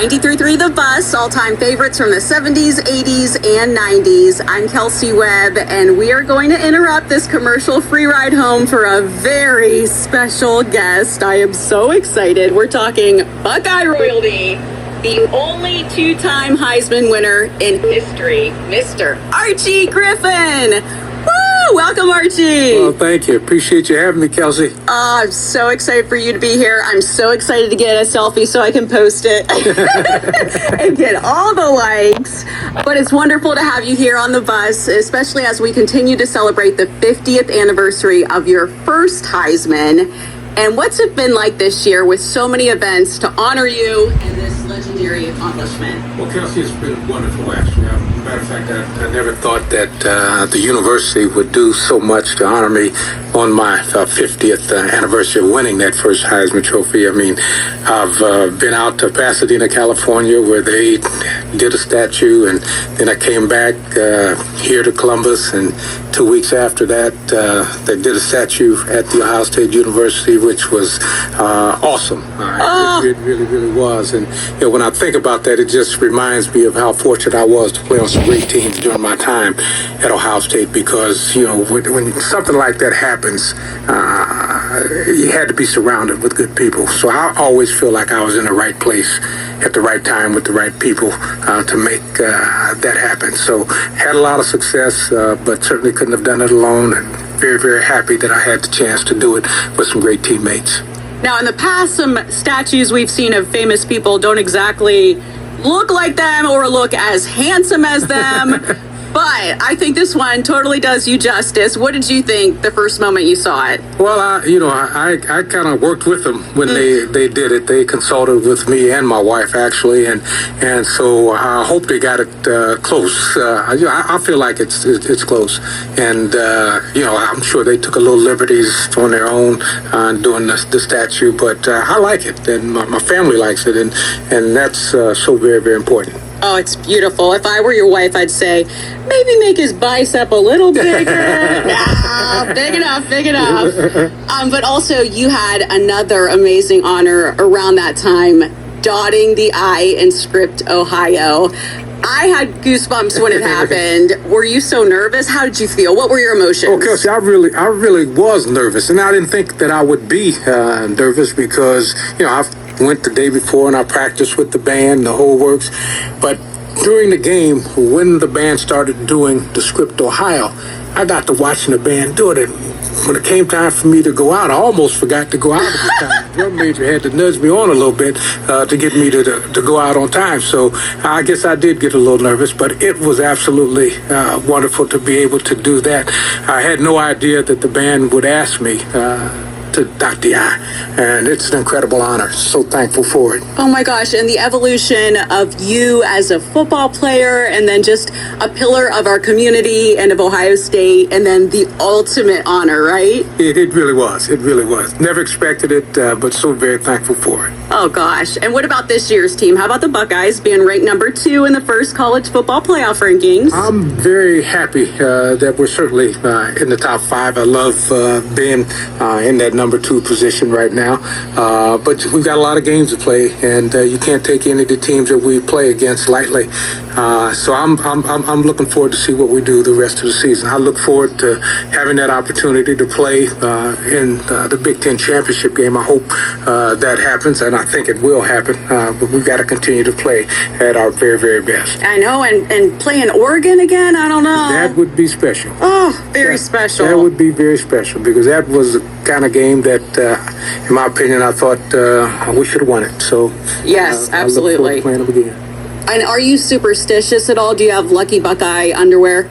93.3 The Bus, all-time favorites from the 70s, 80s, and 90s. I'm Kelsey Webb, and we are going to interrupt this commercial-free ride home for a very special guest. I am so excited. We're talking Buckeye royalty, the only two-time Heisman winner in history, Mr. Archie Griffin. Woo! Welcome, Archie. Well, thank you. Appreciate you having me, Kelsey. I'm so excited for you to be here. I'm so excited to get a selfie so I can post it and get all the likes. But it's wonderful to have you here on the bus, especially as we continue to celebrate the 50th anniversary of your first Heisman. And what's it been like this year with so many events to honor you and this legendary accomplishment? Well, Kelsey, it's been wonderful, actually. Matter of fact, I never thought that the university would do so much to honor me on my 50th anniversary of winning that first Heisman Trophy. I mean, I've been out to Pasadena, California, where they did a statue, and then I came back here to Columbus, and 2 weeks after that, they did a statue at the Ohio State University, which was awesome. It really, really was. And you know, when I think about that, it just reminds me of how fortunate I was to play on some great teams during my time at Ohio State, because, you know, when something like that happens, you had to be surrounded with good people. So I always feel like I was in the right place at the right time with the right people to make that happen. So had a lot of success, but certainly couldn't have done it alone, and very, very happy that I had the chance to do it with some great teammates. Now, in the past, some statues we've seen of famous people don't exactly look like them or look as handsome as them. But I think this one totally does you justice. What did you think the first moment you saw it? Well, I kind of worked with them when they did it. They consulted with me and my wife, actually, and so I hope they got it close. I feel like it's close, and I'm sure they took a little liberties on their own doing the statue, but I like it, and my family likes it, and that's so very, very important. Oh, it's beautiful. If I were your wife, I'd say, maybe make his bicep a little bigger. Big enough. But also, you had another amazing honor around that time, dotting the I in Script, Ohio. I had goosebumps when it happened. Were you so nervous? How did you feel? What were your emotions? Oh, Kelsey, I really was nervous, and I didn't think that I would be nervous because, I went the day before and I practiced with the band, the whole works. But during the game, when the band started doing the Script Ohio, I got to watching the band do it. And when it came time for me to go out, I almost forgot to go out at the time. The drum major had to nudge me on a little bit to get me to go out on time. So I guess I did get a little nervous, but it was absolutely wonderful to be able to do that. I had no idea that the band would ask me to dot the I, and it's an incredible honor. So thankful for it. Oh my gosh, and the evolution of you as a football player, and then just a pillar of our community and of Ohio State, and then the ultimate honor, right? It really was. It really was. Never expected it, but so very thankful for it. Oh gosh, and what about this year's team? How about the Buckeyes being ranked number 2 in the first college football playoff rankings? I'm very happy that we're certainly in the top 5. I love being in that number 2 position right now, but we've got a lot of games to play, and you can't take any of the teams that we play against lightly. So I'm looking forward to see what we do the rest of the season. I look forward to having that opportunity to play in the Big Ten championship game. I hope that happens, and I think it will happen. But we've got to continue to play at our very, very best. I know, and play in Oregon again. I don't know. That would be special. Oh, very special. That would be very special, because that was the kind of game that, in my opinion, I thought we should have won it. So yes, absolutely. I look forward to playing them again. And are you superstitious at all? Do you have Lucky Buckeye underwear?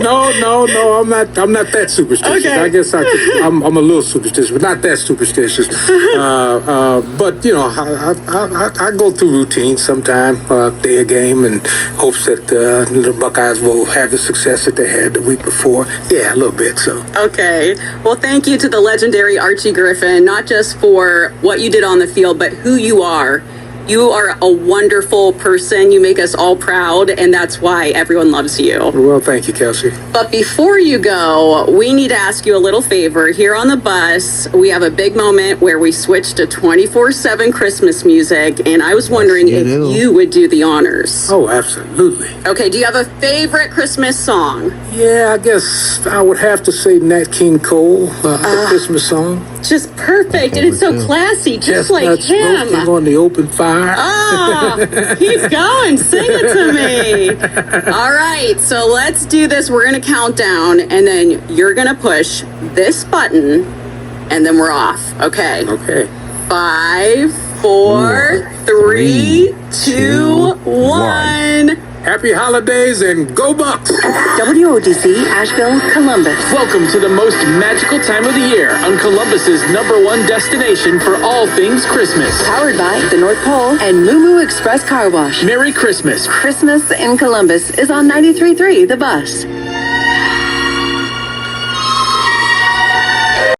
No, I'm not that superstitious. Okay. I guess I'm a little superstitious, but not that superstitious. But I go through routines sometime, day a game, and hopes that the Buckeyes will have the success that they had the week before. Yeah, a little bit. So. Okay. Well, thank you to the legendary Archie Griffin, not just for what you did on the field, but who you are. You are a wonderful person. You make us all proud, and that's why everyone loves you. Well, thank you, Kelsey. But before you go, we need to ask you a little favor. Here on the bus, we have a big moment where we switch to 24/7 Christmas music, and I was wondering if you would do the honors. Oh, absolutely. Okay, do you have a favorite Christmas song? Yeah, I guess I would have to say Nat King Cole, the Christmas song. Just perfect, and it's so classy, just like Chestnuts roasting him. on the open fire. Oh, keep going. Sing it to me. All right, so let's do this. We're going to count down, and then you're going to push this button, and then we're off. Okay. Okay. 5, 4, 3, 2, 1. Happy holidays and go Bucks! WODC, Asheville, Columbus. Welcome to the most magical time of the year on Columbus's #1 destination for all things Christmas. Powered by the North Pole and Moo Express Car Wash. Merry Christmas. Christmas in Columbus is on 93.3 The Bus.